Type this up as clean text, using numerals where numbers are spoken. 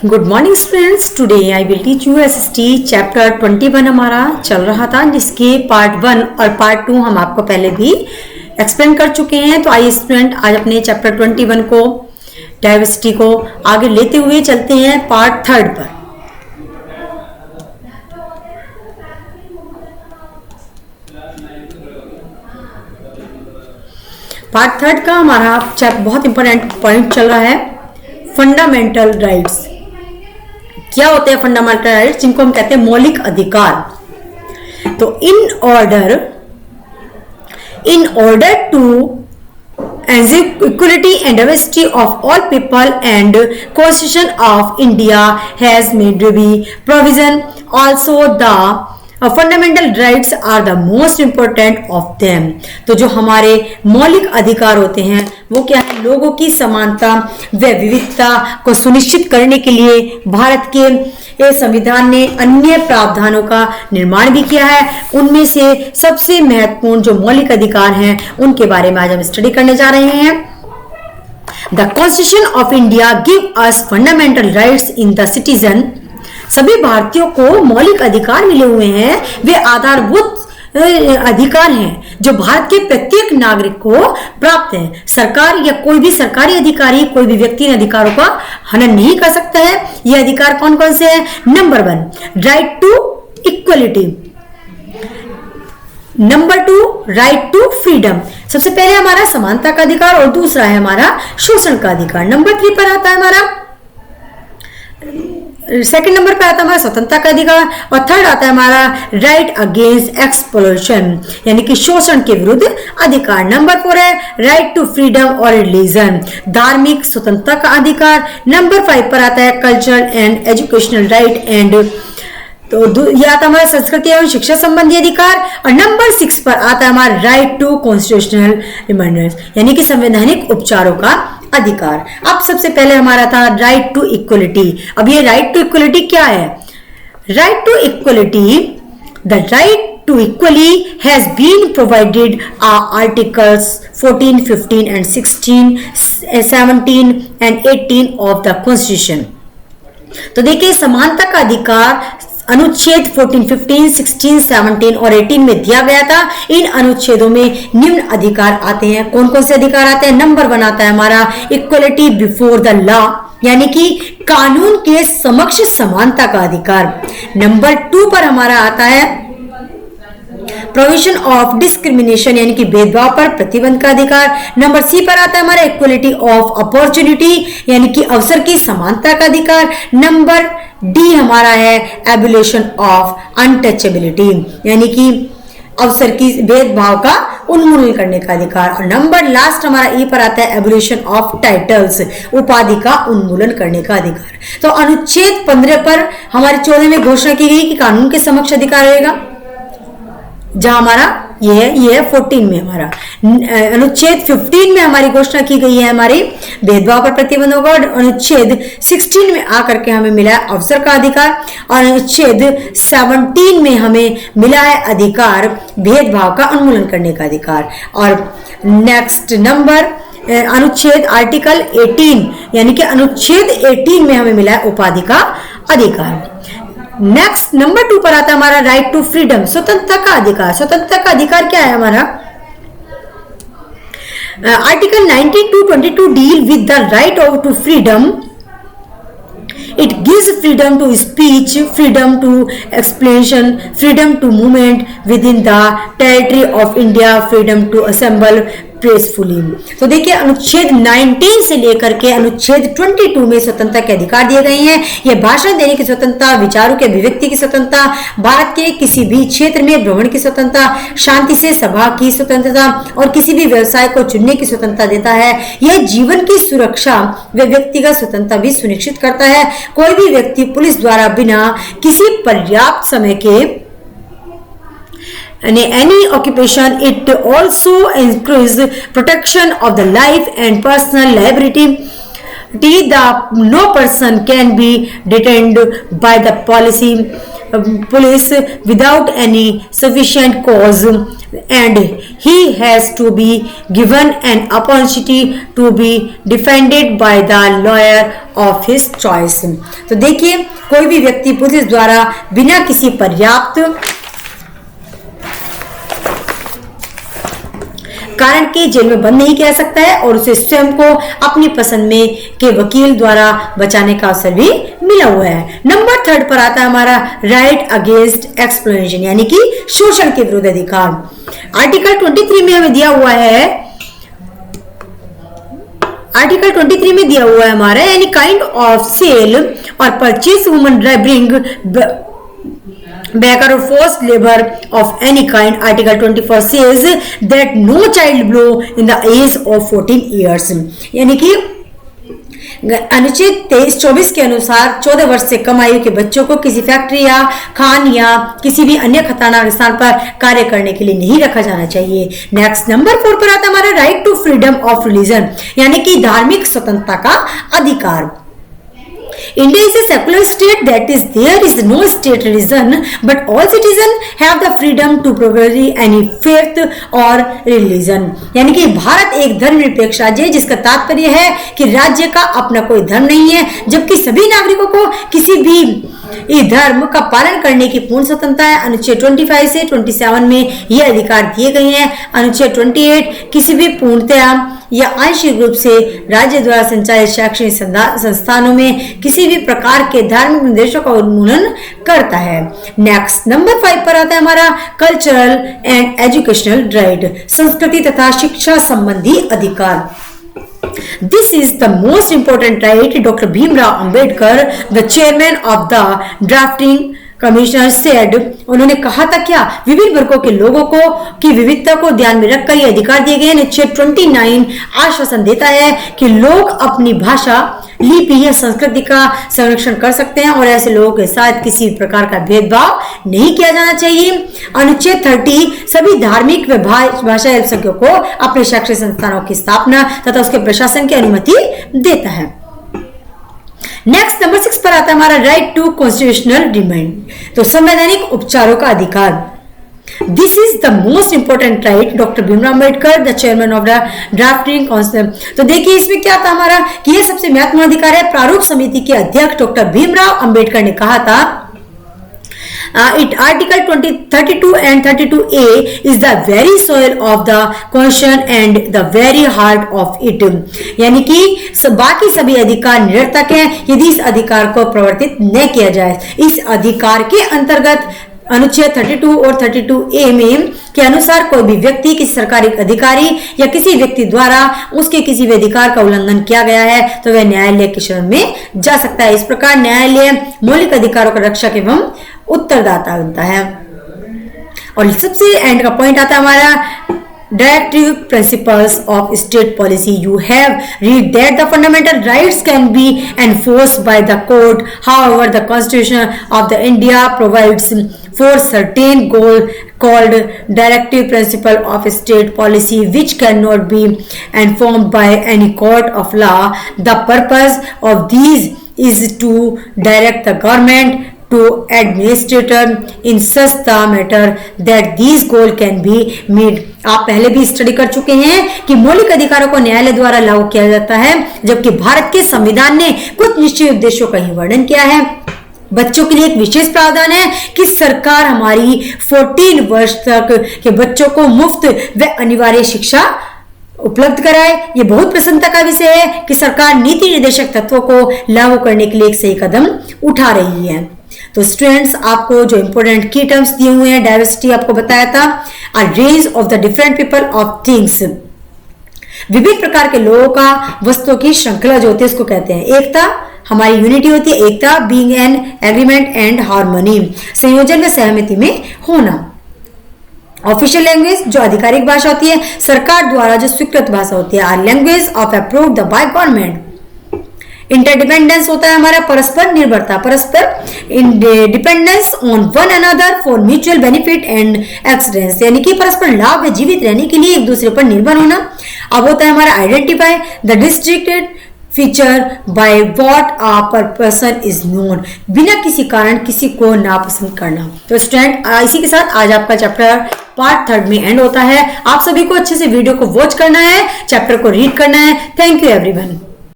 Good morning students. Today I will teach you SST chapter 21 हमारा चल रहा था, जिसके पार्ट 1 और पार्ट 2 हम आपको पहले भी एक्सप्लेन कर चुके हैं। तो आइए स्टूडेंट, आज अपने चैप्टर 21 को, डाइवर्सिटी को आगे लेते हुए चलते हैं पार्ट 3 पर। पार्ट 3 का हमारा बहुत इंपॉर्टेंट पॉइंट चल रहा है, फंडामेंटल राइट्स। क्या होते हैं फंडामेंटल राइट्स, जिनको हम कहते हैं मौलिक अधिकार। तो in order to equality and diversity of all people and Constitution of India has made provision also the fundamental rights are the most important of them. तो जो हमारे मौलिक अधिकार होते हैं वो क्या है, लोगों की समानता व विविधता को सुनिश्चित करने के लिए भारत के संविधान ने अन्य प्रावधानों का निर्माण भी किया है। उनमें से सबसे महत्वपूर्ण जो मौलिक अधिकार हैं उनके बारे में आज हम स्टडी करने जा रहे हैं। The constitution of India give us fundamental rights in the citizen. सभी भारतीयों को मौलिक अधिकार मिले हुए हैं, वे आधारभूत अधिकार हैं जो भारत के प्रत्येक नागरिक को प्राप्त है। सरकार या कोई भी सरकारी अधिकारी कोई भी व्यक्ति इन अधिकारों का हनन नहीं कर सकता है। ये अधिकार कौन कौन से हैं? Number 1 right to equality, number 2 right to freedom. सबसे पहले हमारा समानता का अधिकार और दूसरा है हमारा शोषण का अधिकार। नंबर 3 पर आता है हमारा, सेकंड नंबर पे आता है हमारा स्वतंत्रता का अधिकार और थर्ड आता है हमारा राइट अगेंस्ट एक्सप्लोइटेशन, यानी कि शोषण के विरुद्ध अधिकार। नंबर 4 है राइट टू फ्रीडम और रिलीजन, धार्मिक स्वतंत्रता का अधिकार। नंबर 5 पर आता है cultural and educational right and, तो यह आता है हमारा संस्कृति एवं शिक्षा संबंधी अधिकार। और नंबर 6 पर आता है हमारा राइट टू कॉन्स्टिट्यूशनल रिमाइंडर्स, यानी कि संवैधानिक उपचारों का अधिकार। अब सबसे पहले हमारा था राइट टू इक्वलिटी। अब ये राइट टू इक्वलिटी क्या है? Right to equality, the right to equally has been provided articles 14, 15 and 16, 17 and 18 of the constitution। तो देखिए, समानता का अधिकार अनुच्छेद 14, 15, 16, 17 और 18 में दिया गया था। इन अनुच्छेदों में निम्न अधिकार आते हैं। कौन कौन से अधिकार आते हैं? नंबर 1 आता है हमारा इक्वलिटी बिफोर द लॉ, यानी कि कानून के समक्ष समानता का अधिकार। नंबर 2 पर हमारा आता है प्रोविजन ऑफ डिस्क्रिमिनेशन, यानी कि भेदभाव पर प्रतिबंध का अधिकार। नंबर सी पर आता है हमारा इक्वलिटी ऑफ अपॉर्चुनिटी, यानी कि अवसर की समानता का अधिकार। नंबर डी हमारा है एबुलेशन ऑफ अनटचेबिलिटी, यानी कि अवसर की भेदभाव का उन्मूलन करने का अधिकार। और नंबर लास्ट हमारा ई पर आता है एबुलेशन ऑफ टाइटल्स, उपाधि का उन्मूलन करने का अधिकार। तो अनुच्छेद 15 पर हमारी 14 में घोषणा की गई कि कानून के समक्ष अधिकार रहेगा, जहां हमारा ये है 14 में हमारा। अनुच्छेद 15 में हमारी घोषणा की गई है हमारे भेदभाव पर प्रतिबंध होगा। और अनुच्छेद 16 में आकर के हमें मिला है अवसर का अधिकार और अनुच्छेद 17 में हमें मिला है अधिकार भेदभाव का उन्मूलन करने का अधिकार। और नेक्स्ट नंबर अनुच्छेद आर्टिकल 18, यानी कि अनुच्छेद 18 में हमें मिला है उपाधि का अधिकार। नेक्स्ट नंबर 2 पर आता है हमारा राइट टू फ्रीडम, स्वतंत्रता का अधिकार। स्वतंत्रता का अधिकार क्या है हमारा? Article 19 to 22 deal with the right of to freedom. It gives freedom to speech, freedom to expression, freedom to movement within the territory of India, freedom to assemble peacefully। तो देखिए, अनुच्छेद 19 से लेकर के अनुच्छेद 22 में स्वतंत्रता के अधिकार दिए गए हैं। ये भाषण देने की स्वतंत्रता, विचारों के अभिव्यक्ति की स्वतंत्रता, भारत के किसी भी क्षेत्र में भ्रमण की स्वतंत्रता, शांति से सभा की स्वतंत्रता और किसी भी व्यवसाय को चुनने की स्वतंत्रता देता है। यह जीवन की सुरक्षा व व्यक्तिगत स्वतंत्रता भी सुनिश्चित करता है। कोई भी व्यक्ति पुलिस द्वारा बिना किसी पर्याप्त समय के any occupation, it also increases protection of the life and personal liberty. No person can be detained by the policy police without any sufficient cause, and he has to be given an opportunity to be defended by the lawyer of his choice. तो देखिए, कोई भी व्यक्ति police द्वारा बिना किसी पर्याप्त कारण के जेल में बंद नहीं किया सकता है और उसे स्वयं को अपनी पसंद में के वकील द्वारा बचाने का अवसर भी मिला हुआ है। नंबर 3 पर आता है हमारा राइट अगेंस्ट एक्सप्लॉयटेशन, यानी कि शोषण के विरुद्ध अधिकार। आर्टिकल 23 में हमें दिया हुआ है, आर्टिकल 23 में दिया हुआ है हमारा, यानी काइंड ऑफ सेल और purchase woman bring backer or forced labor of any kind. Article 24 says that no child below in the age of 14 years, यानी कि अनुच्छेद 23-24 के अनुसार 14 वर्ष से कम आयु के बच्चों को किसी फैक्ट्री या खान या किसी भी अन्य खतरनाक स्थान पर कार्य करने के लिए नहीं रखा जाना चाहिए। नेक्स्ट नंबर 4 पर आता है हमारा right to freedom of religion, यानी कि धार्मिक स्वतंत्रता का अधिकार। India is a secular state, that is, there is no state religion, but all citizens have the freedom to profess any faith or religion. यानी कि भारत एक धर्मनिरपेक्ष राज्य है, जिसका तात्पर्य है कि राज्य का अपना कोई धर्म नहीं है, जबकि सभी नागरिकों को किसी भी धर्म का पालन करने की पूर्ण स्वतंत्रता है। अनुच्छेद 25 से 27 में ये अधिकार दिए गए हैं। अनुच्छेद 28 किसी भी पूर्णतया या आंशिक रूप से राज्य द्वारा संचालित शैक्षणिक संस्थानों में किसी भी प्रकार के धार्मिक निर्देशों का उन्मूलन करता है। नेक्स्ट नंबर 5 पर आता है हमारा कल्चरल एंड एजुकेशनल राइट, संस्कृति तथा शिक्षा संबंधी अधिकार। This is the most important right. Dr. Bhimrao Ambedkar, the chairman of the drafting commissioner said, उन्होंने कहा था क्या, विभिन्न वर्गों के लोगों को की विविधता को ध्यान में रखकर ये अधिकार दिए गए हैं। अनुच्छेद 29 आश्वासन देता है कि लोग अपनी भाषा, लिपि या संस्कृति का संरक्षण कर सकते हैं और ऐसे लोगों के साथ किसी प्रकार का भेदभाव नहीं किया जाना चाहिए। अनुच्छेद 30 सभी धार्मिक व भाषा अल्पसंख्यकों को अपने शैक्षणिक संस्थानों की स्थापना तथा उसके प्रशासन की अनुमति देता है। नेक्स्ट नंबर 6 पर आता है हमारा राइट टू कॉन्स्टिट्यूशनल डिमांड, तो संवैधानिक उपचारों का अधिकार। This is the most important right. Doctor Bhimrao Ambedkar, the chairman of the drafting council, तो देखिए इसमें क्या था हमारा कि यह सबसे महत्वपूर्ण अधिकार है। प्रारूप समिति के अध्यक्ष डॉक्टर भीमराव अम्बेडकर ने कहा था, Article 32 and 32A is the very soil of the Constitution and the very heart of it. यानी कि बाकी सभी अधिकार निरर्थक हैं यदि इस अधिकार को प्रवर्तित न किया जाए। इस अधिकार के अंतर्गत अनुच्छेद 32 और 32A में के अनुसार कोई भी व्यक्ति, किसी सरकारी अधिकारी या किसी व्यक्ति द्वारा उसके किसी भी अधिकार का उल्लंघन किया गया है तो वह न्यायालय की शरण में जा सकता है। इस प्रकार न्यायालय मौलिक अधिकारों का रक्षक एवं उत्तरदाता बनता है। और सबसे एंड का पॉइंट आता है हमारा directive principles of state policy. You have read that the fundamental rights can be enforced by the court. However, the Constitution of the India provides for certain goal called directive principle of state policy which cannot be enforced by any court of law. The purpose of these is to direct the government to administrator in such the matter that these goal can be met. आप पहले भी study कर चुके हैं कि मौलिक अधिकारों को न्यायालय द्वारा लागू किया जाता है, जबकि भारत के संविधान ने कुछ निश्चित उद्देश्यों का ही वर्णन किया है। बच्चों के लिए एक विशेष प्रावधान है कि सरकार हमारी 14 वर्ष तक के बच्चों को मुफ्त व अनिवार्य शिक्षा उपलब्ध कराए। ये बहुत प्रसन्नता का विषय है कि सरकार नीति निर्देशक तत्वों को लागू करने के लिए एक सही कदम उठा रही है। तो स्टूडेंट्स, आपको जो इंपोर्टेंट की टर्म्स दिए हुए हैं, डाइवर्सिटी आपको बताया था, अ range of the different people of things, विभिन्न प्रकार के लोगों का, वस्तुओं की श्रृंखला जो होती है उसको कहते हैं। एकता, हमारी यूनिटी होती है। एकता being an agreement and harmony, संयोजन में सहमति में होना। ऑफिशियल लैंग्वेज जो आधिकारिक भाषा होती है, सरकार द्वारा जो स्वीकृत भाषा होती है, or language of approved by government. Interdependence होता है हमारा परस्पर निर्भरता, परस्पर dependence on one another for mutual benefit and existence, यानी कि परस्पर लाभ व जीवित रहने के लिए एक दूसरे पर निर्भर होना। अब होता है हमारा identify the district feature by what a person is known, बिना किसी कारण किसी को नापसंद करना। तो स्टूडेंट इसी के साथ आज आपका चैप्टर पार्ट 3 में एंड होता है। आप सभी को अच्छे से वीडियो को वॉच करना है, चैप्टर को रीड करना है। Thank you everyone.